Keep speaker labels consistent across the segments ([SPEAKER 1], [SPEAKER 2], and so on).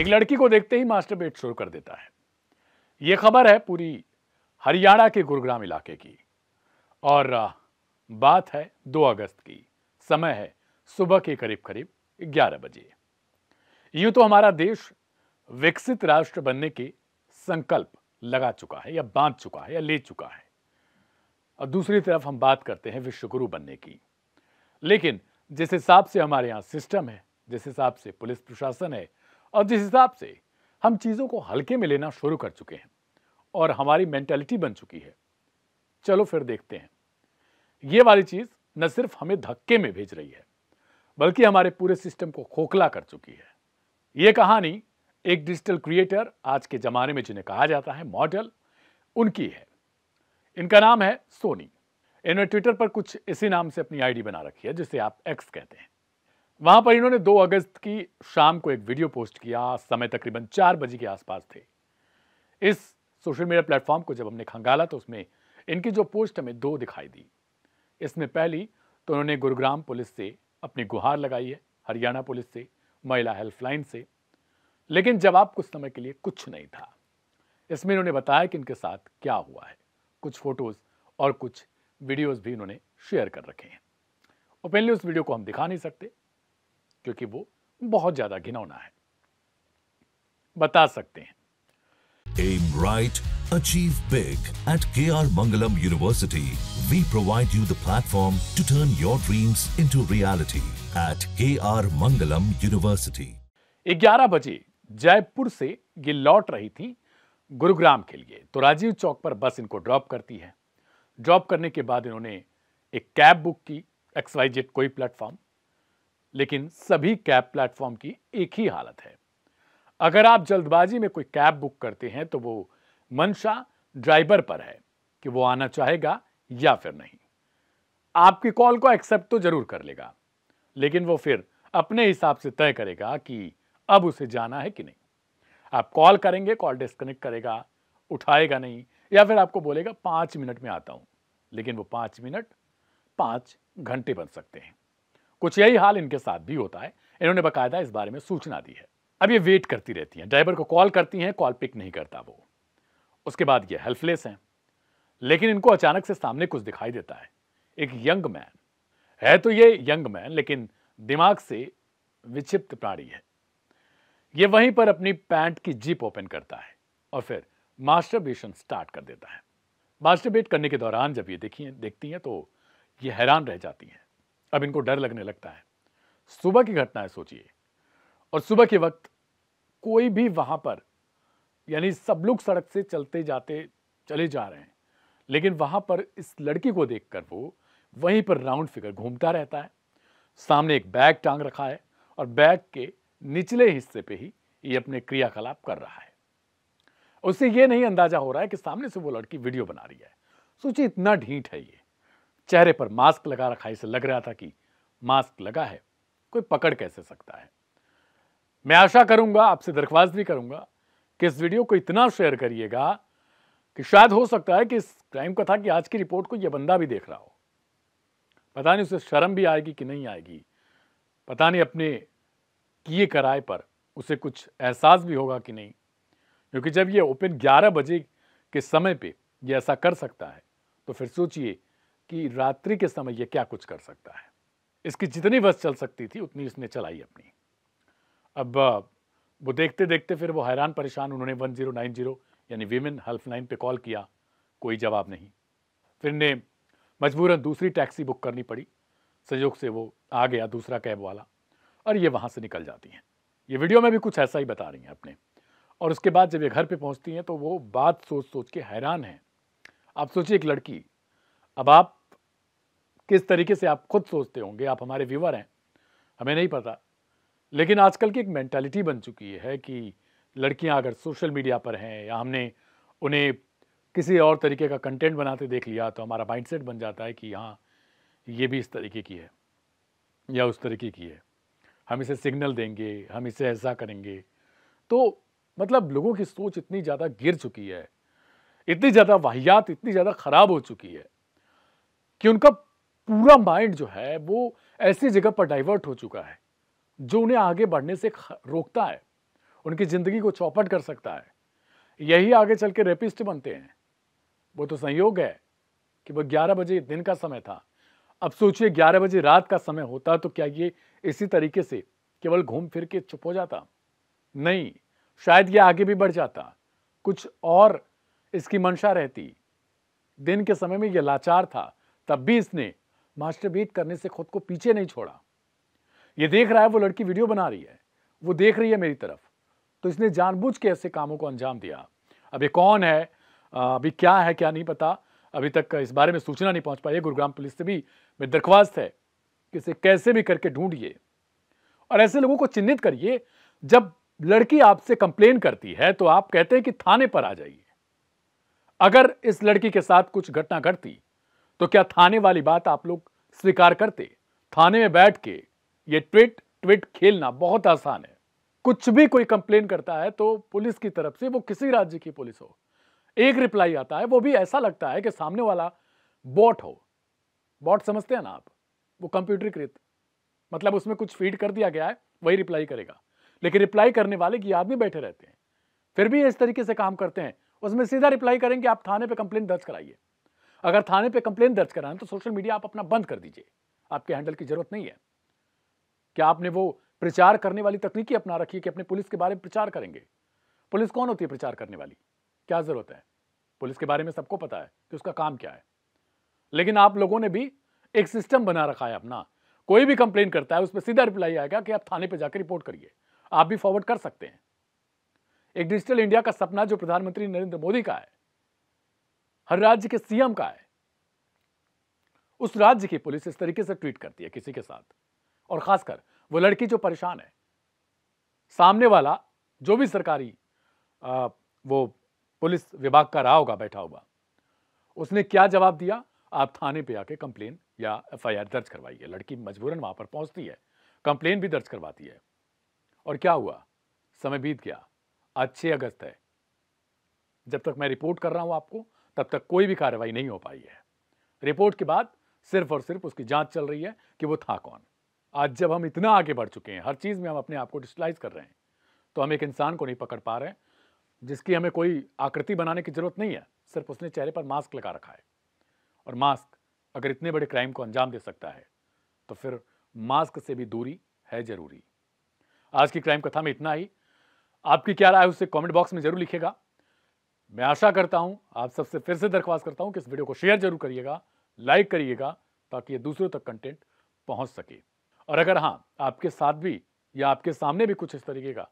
[SPEAKER 1] एक लड़की को देखते ही मास्टरबेट शुरू कर देता है। यह खबर है पूरी हरियाणा के गुरुग्राम इलाके की और बात है 2 अगस्त की। समय है सुबह के करीब करीब 11 बजे। यूं तो हमारा देश विकसित राष्ट्र बनने के संकल्प लगा चुका है या बांध चुका है या ले चुका है, और दूसरी तरफ हम बात करते हैं विश्व गुरु बनने की। लेकिन जिस हिसाब से हमारे यहां सिस्टम है, जिस हिसाब से पुलिस प्रशासन है और जिस हिसाब से हम चीजों को हल्के में लेना शुरू कर चुके हैं और हमारी मेंटालिटी बन चुकी है, चलो फिर देखते हैं। ये वाली चीज न सिर्फ हमें धक्के में भेज रही है बल्कि हमारे पूरे सिस्टम को खोखला कर चुकी है। यह कहानी एक डिजिटल क्रिएटर, आज के जमाने में जिन्हें कहा जाता है मॉडल, उनकी है। इनका नाम है सोनी। इन्होंने ट्विटर पर कुछ इसी नाम से अपनी आईडी बना रखी है, जिसे आप एक्स कहते हैं। वहां पर इन्होंने 2 अगस्त की शाम को एक वीडियो पोस्ट किया। समय तकरीबन 4 बजे के आसपास थे। इस सोशल मीडिया प्लेटफॉर्म को जब हमने खंगाला तो उसमें इनकी जो पोस्ट हमें 2 दिखाई दी। इसमें पहली तो उन्होंने गुरुग्राम पुलिस से अपनी गुहार लगाई है, हरियाणा पुलिस से, महिला हेल्पलाइन से, लेकिन जवाब कुछ समय के लिए कुछ नहीं था। इसमें इन्होंने बताया कि इनके साथ क्या हुआ है। कुछ फोटोज और कुछ वीडियोस भी इन्होंने शेयर कर रखे हैं। ओपनली उस वीडियो को हम दिखा नहीं सकते क्योंकि वो बहुत ज्यादा घिनौना है। बता सकते हैं,
[SPEAKER 2] Aim right, achieve big. At KR Mangalam University, we provide you the platform to turn your dreams into reality. At KR Mangalam University.
[SPEAKER 1] 11 बजे जयपुर से ये लौट रही थी गुरुग्राम के लिए, तो राजीव चौक पर बस इनको ड्रॉप करती है। ड्रॉप करने के बाद इन्होंने एक कैब बुक की, XYZ कोई प्लेटफॉर्म, लेकिन सभी कैब प्लेटफॉर्म की एक ही हालत है। अगर आप जल्दबाजी में कोई कैब बुक करते हैं तो वो मंशा ड्राइवर पर है कि वो आना चाहेगा या फिर नहीं। आपकी कॉल को एक्सेप्ट तो जरूर कर लेगा, लेकिन वो फिर अपने हिसाब से तय करेगा कि अब उसे जाना है कि नहीं। आप कॉल करेंगे, कॉल डिस्कनेक्ट करेगा, उठाएगा नहीं, या फिर आपको बोलेगा 5 मिनट में आता हूं, लेकिन वो 5 मिनट 5 घंटे बन सकते हैं। कुछ यही हाल इनके साथ भी होता है। इन्होंने बाकायदा इस बारे में सूचना दी है। अब ये वेट करती रहती हैं, ड्राइवर को कॉल करती हैं, कॉल पिक नहीं करता वो। उसके बाद ये हेल्पलेस हैं, लेकिन इनको अचानक से सामने कुछ दिखाई देता है। एक यंग मैन है, तो ये यंग मैन लेकिन दिमाग से विक्षिप्त प्राणी है। ये वहीं पर अपनी पैंट की जिप ओपन करता है और फिर मास्टरबेशन स्टार्ट कर देता है। मास्टरबेट करने के दौरान जब ये देखती हैं तो ये हैरान रह जाती हैं। अब इनको डर लगने लगता है। सुबह की घटना है सोचिए, और सुबह के वक्त कोई भी वहां पर, यानी सब लोग सड़क से चलते जाते चले जा रहे हैं, लेकिन वहां पर इस लड़की को देखकर वो वहीं पर राउंड फिगर घूमता रहता है। सामने एक बैग टांग रखा है और बैग के निचले हिस्से पे ही ये अपने क्रियाकलाप कर रहा है। उससे ये नहीं अंदाजा हो रहा है कि सामने से वो लड़की वीडियो बना रही है। सोचिए, इतना ढीठ है ये। चेहरे पर मास्क लगा रखा है, इसे लग रहा था कि मास्क लगा है, कोई पकड़ कैसे सकता है। मैं आशा करूंगा, आपसे दरख्वास्त भी करूंगा कि इस वीडियो को इतना शेयर करिएगा कि शायद हो सकता है कि इस क्राइम कथा की आज की रिपोर्ट को यह बंदा भी देख रहा हो। पता नहीं उसे शर्म भी आएगी कि नहीं आएगी, पता नहीं अपने किए कराए पर उसे कुछ एहसास भी होगा कि नहीं, क्योंकि जब ये ओपन 11 बजे के समय पे ये ऐसा कर सकता है तो फिर सोचिए कि रात्रि के समय ये क्या कुछ कर सकता है। इसकी जितनी बस चल सकती थी उतनी इसने चलाई अपनी। अब वो देखते देखते फिर वो हैरान परेशान, उन्होंने 1090 यानी वीमेन हेल्पलाइन पे कॉल किया, कोई जवाब नहीं। फिर ने मजबूरन दूसरी टैक्सी बुक करनी पड़ी। संयोग से वो आ गया दूसरा कैब वाला और ये वहां से निकल जाती हैं। ये वीडियो में भी कुछ ऐसा ही बता रही हैं अपने। और उसके बाद जब ये घर पे पहुंचती हैं तो वो बात सोच सोच के हैरान हैं। आप सोचिए, एक लड़की, अब आप किस तरीके से आप खुद सोचते होंगे, आप हमारे व्यूअर हैं, हमें नहीं पता, लेकिन आजकल की एक मेंटालिटी बन चुकी है कि लड़कियां अगर सोशल मीडिया पर हैं या हमने उन्हें किसी और तरीके का कंटेंट बनाते देख लिया तो हमारा माइंडसेट बन जाता है कि हाँ, ये भी इस तरीके की है या उस तरीके की है, हम इसे सिग्नल देंगे, हम इसे ऐसा करेंगे। तो मतलब लोगों की सोच इतनी ज़्यादा गिर चुकी है, इतनी ज़्यादा वाहियात, इतनी ज़्यादा खराब हो चुकी है कि उनका पूरा माइंड जो है वो ऐसी जगह पर डाइवर्ट हो चुका है जो उन्हें आगे बढ़ने से रोकता है। उनकी जिंदगी को चौपट कर सकता है। यही आगे चल के रेपिस्ट बनते हैं। वो तो संयोग है कि वो 11 बजे दिन का समय था। अब सोचिए 11 बजे रात का समय होता तो क्या ये इसी तरीके से केवल घूम फिर के चुप हो जाता? नहीं, शायद ये आगे भी बढ़ जाता, कुछ और इसकी मंशा रहती। दिन के समय में ये लाचार था, तब भी इसने मास्टरबीट करने से खुद को पीछे नहीं छोड़ा। ये देख रहा है वो लड़की वीडियो बना रही है, वो देख रही है मेरी तरफ, तो इसने जानबूझ के ऐसे कामों को अंजाम दिया। अब ये कौन है, अभी क्या है क्या नहीं पता, अभी तक इस बारे में सूचना नहीं पहुंच पाई है। गुरुग्राम पुलिस से भी मेरी दरख्वास्त है कि इसे कैसे भी करके ढूंढिए और ऐसे लोगों को चिन्हित करिए। जब लड़की आपसे कंप्लेन करती है तो आप कहते हैं कि थाने पर आ जाइए। अगर इस लड़की के साथ कुछ घटना घटती तो क्या थाने वाली बात आप लोग स्वीकार करते? थाने में बैठ के ये ट्वीट खेलना बहुत आसान है। कुछ भी कोई कंप्लेन करता है तो पुलिस की तरफ से, वो किसी राज्य की पुलिस हो, एक रिप्लाई आता है, वो भी ऐसा लगता है कि सामने वाला बॉट हो। बॉट समझते हैं ना आप? वो कंप्यूटरीकृत, मतलब उसमें कुछ फीड कर दिया गया है, वही रिप्लाई करेगा। लेकिन रिप्लाई करने वाले की आदमी बैठे रहते हैं, फिर भी इस तरीके से काम करते हैं। उसमें सीधा रिप्लाई करेंगे आप थाने पे कंप्लेंट दर्ज कराइए। अगर थाने पे कंप्लेंट दर्ज कराएं तो सोशल मीडिया आप अपना बंद कर दीजिए, आपके हैंडल की जरूरत नहीं है। क्या आपने वो प्रचार करने वाली तकनीकी अपना रखी है कि अपने पुलिस के बारे में प्रचार करेंगे? पुलिस कौन होती है प्रचार करने वाली? क्या जरूरत है? पुलिस के बारे में सबको पता है कि उसका काम क्या है। लेकिन आप लोगों ने भी एक सिस्टम बना रखा है अपना। कोई भी कंप्लेन करता है उस पर सीधा रिप्लाई आएगा कि आप थाने पे जाकर रिपोर्ट करिए। आप भी फॉरवर्ड कर सकते हैं। एक डिजिटल इंडिया का सपना जो प्रधानमंत्री नरेंद्र मोदी का है, हर राज्य के सीएम का है, उस राज्य की पुलिस इस तरीके से ट्वीट करती है किसी के साथ, और खासकर वो लड़की जो परेशान है। सामने वाला जो भी सरकारी वो पुलिस विभाग का रहा होगा बैठा हुआ, उसने क्या जवाब दिया? आप थाने पे आके कंप्लेन या एफआईआर दर्ज करवाइए। लड़की मजबूरन वहां पर पहुंचती है, कंप्लेन भी दर्ज करवाती है। और क्या हुआ? समय बीत गया। आज 6 अगस्त है। जब तक मैं रिपोर्ट कर रहा हूं आपको, तब तक कोई भी कार्रवाई नहीं हो पाई है। रिपोर्ट के बाद सिर्फ और सिर्फ उसकी जांच चल रही है कि वो था कौन। आज जब हम इतना आगे बढ़ चुके हैं, हर चीज में हम अपने आप को डिजिटलाइज कर रहे हैं, तो हम एक इंसान को नहीं पकड़ पा रहे हैं जिसकी हमें कोई आकृति बनाने की जरूरत नहीं है। सिर्फ उसने चेहरे पर मास्क लगा रखा है, और मास्क अगर इतने बड़े क्राइम को अंजाम दे सकता है तो फिर मास्क से भी दूरी है जरूरी। आज की क्राइम कथा में इतना ही। आपकी क्या राय है उसे कमेंट बॉक्स में जरूर लिखिएगा। मैं आशा करता हूं, आप सबसे फिर से दरख्वास्त करता हूं कि इस वीडियो को शेयर जरूर करिएगा, लाइक करिएगा, ताकि ये दूसरों तक कंटेंट पहुंच सके। और अगर हां, आपके साथ भी या आपके सामने भी कुछ इस तरीके का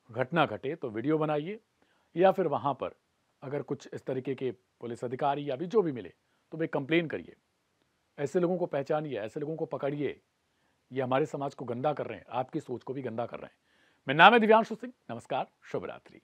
[SPEAKER 1] घटना घटे तो वीडियो बनाइए, या फिर वहां पर अगर कुछ इस तरीके के पुलिस अधिकारी या भी जो भी मिले तो वे कंप्लेन करिए। ऐसे लोगों को पहचानिए, ऐसे लोगों को पकड़िए। ये हमारे समाज को गंदा कर रहे हैं, आपकी सोच को भी गंदा कर रहे हैं। मेरा नाम है दिव्यांशु सिंह। नमस्कार, शुभ रात्रि।